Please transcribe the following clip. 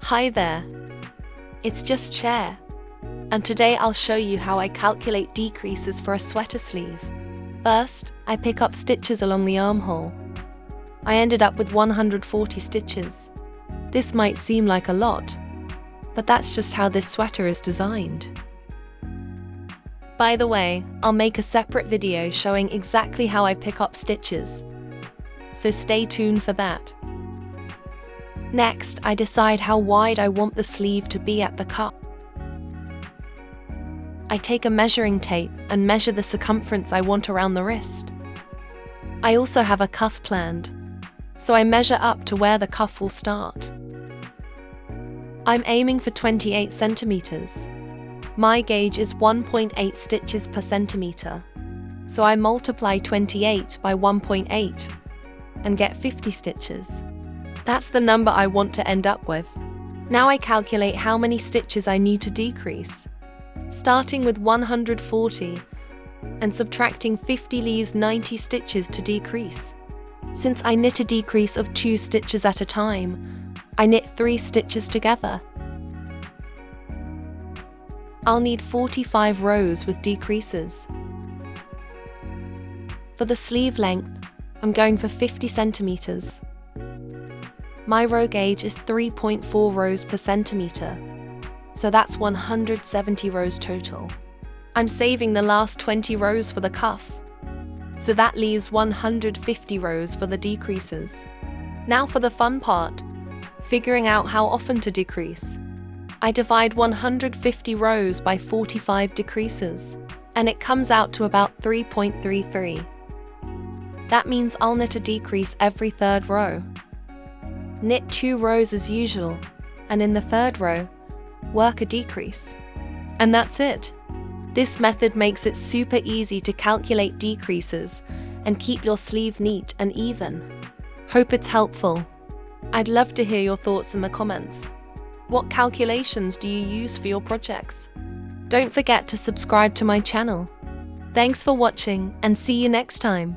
Hi there, it's just Cher, and today I'll show you how I calculate decreases for a sweater sleeve. First, I pick up stitches along the armhole. I ended up with 140 stitches. This might seem like a lot, but that's just how this sweater is designed. By the way, I'll make a separate video showing exactly how I pick up stitches, so stay tuned for that. Next, I decide how wide I want the sleeve to be at the cuff. I take a measuring tape and measure the circumference I want around the wrist. I also have a cuff planned, so I measure up to where the cuff will start. I'm aiming for 28 centimeters. My gauge is 1.8 stitches per centimeter, so I multiply 28 by 1.8 and get 50 stitches. That's the number I want to end up with. Now I calculate how many stitches I need to decrease. Starting with 140 and subtracting 50 leaves 90 stitches to decrease. Since I knit a decrease of 2 stitches at a time, I knit 3 stitches together. I'll need 45 rows with decreases. For the sleeve length, I'm going for 50 centimeters. My row gauge is 3.4 rows per centimeter, so that's 170 rows total. I'm saving the last 20 rows for the cuff, so that leaves 150 rows for the decreases. Now for the fun part, figuring out how often to decrease. I divide 150 rows by 45 decreases, and it comes out to about 3.33. That means I'll knit a decrease every third row. Knit 2 rows as usual, and in the third row, work a decrease. And that's it. This method makes it super easy to calculate decreases and keep your sleeve neat and even. Hope it's helpful. I'd love to hear your thoughts in the comments. What calculations do you use for your projects? Don't forget to subscribe to my channel. Thanks for watching and see you next time.